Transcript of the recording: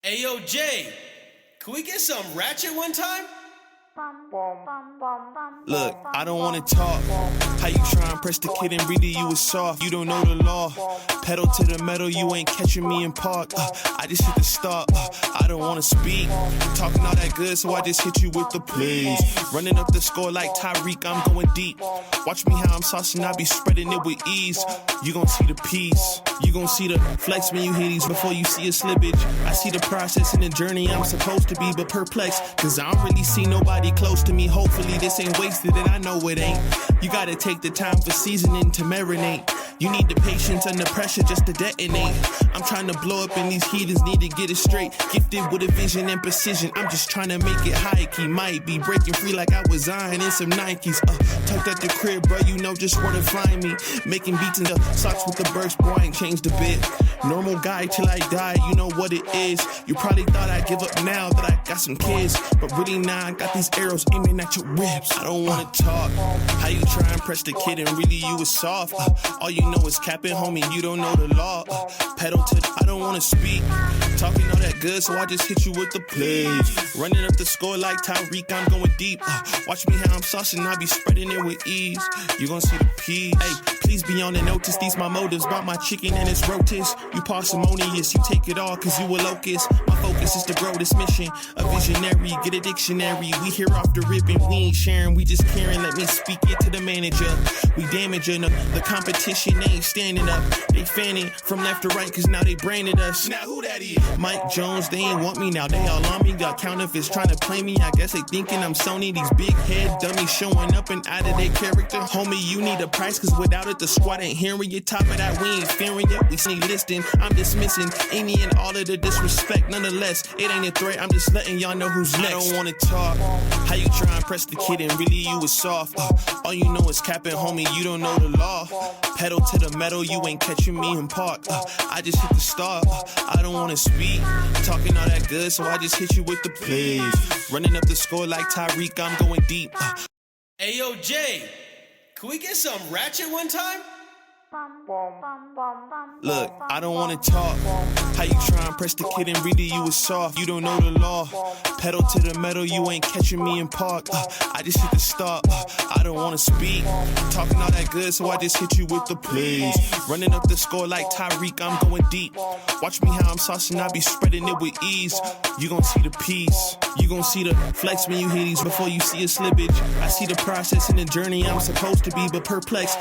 Hey, yo, Jay, can we get some ratchet one time? Look, I don't wanna talk. How you try and press the kid and really you was soft. You don't know the law. Pedal to the metal, you ain't catching me in park. I just hit the stop. I don't wanna speak. Talking all that good, so I just hit you with the plays. Running up the score like Tyreek, I'm going deep. Watch me how I'm saucing, I be spreading it with ease. You gon' see the peace. You gon' see the flex when you hear these before you see a slippage. I see the process and the journey I'm supposed to be, but perplexed. Cause I don't really see nobody close to me. Hopefully this ain't wasted and I know it ain't. You gotta take the time for seasoning to marinate. You need the patience under pressure just to detonate. I'm trying to blow up and these heathens need to get it straight. Gifted with a vision and precision, I'm just trying to make it high key. Might be breaking free like I was Zion in some Nikes. Tucked at the crib, bro, you know just where to find me. Making beats in the socks with the burst, boy, I ain't changed a bit. Normal guy till I die, you know what it is. You probably thought I'd give up now that I got some kids, but really now I got these arrows aiming at your ribs. I don't wanna talk. How you try and press the kid and really you was soft. All you know is capping, homie, you don't know the law. Pedal to I don't wanna speak. Talking all that good, so I just hit you with the plays. Running up the score like Tyreek, I'm going deep. Watch me how I'm saucing, I be spreading it with ease. You gon' see the peas. Hey, please be on the notice, these my motives. Brought my chicken and it's rotis. You parsimonious, you take it all cause you a locust. My focus is to grow this mission. A visionary, get a dictionary. We here off the rip and we ain't sharing, we just caring. Let me speak it to the manager. We damaging the competition, they ain't standing up. They fanning from left to right cause now they branded us. Now who that is? Mike Jones, they ain't want me now, they all on me. Got counterfeits trying to play me, I guess they thinking I'm Sony. These big head dummies showing up and out of their character. Homie, you need a price cause without it the squad ain't hearing you. Top of that, we ain't fearing it, we see listing. I'm dismissing any and all of the disrespect. Nonetheless, it ain't a threat, I'm just letting y'all know who's next. I don't wanna talk. How you try and press the kid and really you was soft. All you know is capping, homie, you don't know the law. Pedal to the metal, you ain't catching me in park. I just hit the start. I don't wanna speak. Talking all that good, so I just hit you with the plays. Running up the score like Tyreek, I'm going deep. Hey, yo, Jay, can we get some ratchet one time? Look, I don't wanna talk. How you try and press the kid and really you was soft. You don't know the law. Pedal to the metal, you ain't catching me in park. I just hit the stop. I don't wanna speak. Talking all that good, so I just hit you with the plays. Running up the score like Tyreek, I'm going deep. Watch me how I'm saucing, I be spreading it with ease. You gon' see the peace. You gon' see the flex when you hear these before you see a slippage. I see the process and the journey I'm supposed to be, but perplexed.